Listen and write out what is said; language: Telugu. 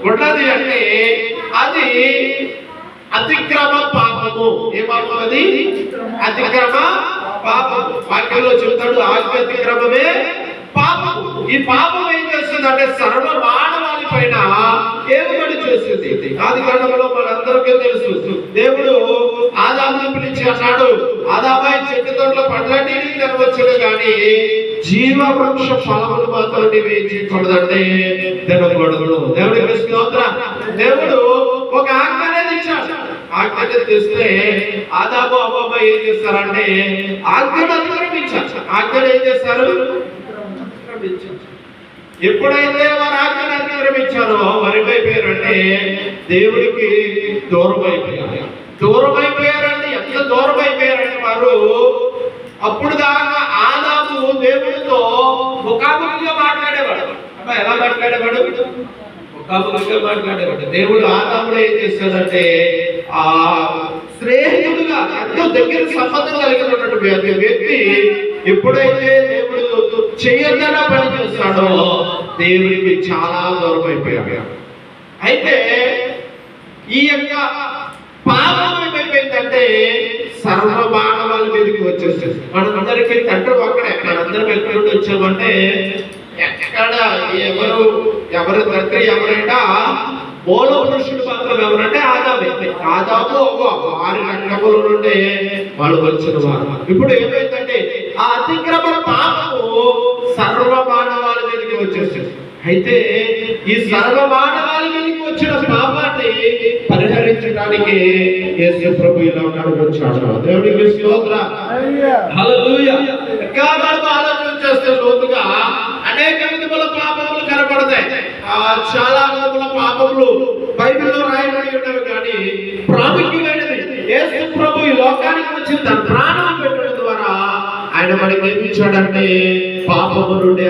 ఉన్నది అంటే అది అతిక్రమ పాపము. ఏ పాపం అది? అతిక్రమ పాపం. వాక్యంలో చెప్తాడు ఆజ్ఞ అతిక్రమమే పాపము. ఈ పాపం ఏం చేస్తుంది అంటే సర్వ మానవాళి పైన ఏలుబడి చేస్తుంది. ఆది కాండంలో మనందరికీ తెలుసు, దేవుడు ఆదామును పిలిచి అన్నాడు, ఆదామా చెట్టు తోటలో పండ్లన్నీ తినవచ్చును కానీ జీవ వృక్ష ఫలములు మాత్రం నీవేం చేయకూడదంటే తినకూడదు. దేవుడికి స్తోత్రం. దేవుడు ఒక ఆజ్ఞ అనేది ఇచ్చాడు. ఆజ్ఞ తెస్తే ఆదాము అవ్వ ఏం చేస్తారంటే ఆజ్ఞను అతిక్రమించారు. ఆజ్ఞను ఏం చేస్తారు? ఎప్పుడైతే వారు ఆజ్ఞను అతిక్రమించారో వారేమైపోయారంటే దేవుడికి దూరం అయిపోయారు. దూరం అయిపోయారంటే ఎంత దూరం అయిపోయారంటే వారు అప్పుడు దాకా ఆదాము దేవుడితో ముఖాముఖిగా మాట్లాడేవాడు. అమ్మా ఎలా మాట్లాడేవాడు? ముఖాముఖిగా మాట్లాడేవాడు. దేవుడు ఆదాములో ఏం చేస్తాడంటే ఆ స్నేహితుడుగా ఎంతో దగ్గర సంబంధం కలిగినటువంటి వ్యక్తి ఎప్పుడైతే దేవుడు చేయొద్దన్న పని చేస్తాడో దేవుడికి చాలా దూరం అయిపోయాడు. అయితే ఈ యొక్క పాపం ఏమైపోయిందంటే సర్వ మానవాళ్ళ మీదకి వచ్చేస్తుంది. మనందరికీ తండ్రి ఒక్కడే. మనందరం ఎక్కడి నుండి వచ్చామంటే ఎక్కడ ఎవరు తండ్రి ఎవరైనా మూల పురుషుడు మాత్రం ఎవరంటే ఆదామే. ఆదాము వారి రక్తముల నుండి వాళ్ళు వచ్చిన వారు. ఇప్పుడు ఏమైందంటే ఆ అతిక్రమ పాపము సర్వ మానవాళి మీదకి వచ్చేస్తుంది. అయితే ఈ సర్వ మానవాళి మీదకి వచ్చిన పాపాన్ని పరిహరించడానికి యేసు ప్రభు ఇలా వచ్చాడు. దేవుడికి స్తోత్రం. హల్లెలూయా. ఇంకా మనం ఆలోచన చేస్తే లోతుగా అనేక విధముల పాపములు కనబడతాయి. చాలా విధముల పాపములు బైబిల్లో రాయబడి ఉన్నవి. కానీ ప్రాముఖ్యమైనది యేసు ప్రభు ఈ లోకానికి వచ్చి తన ప్రాణం పెట్టడం ద్వారా ఆయన మనకి ఏమి ఇచ్చాడంటే పాపము నుండి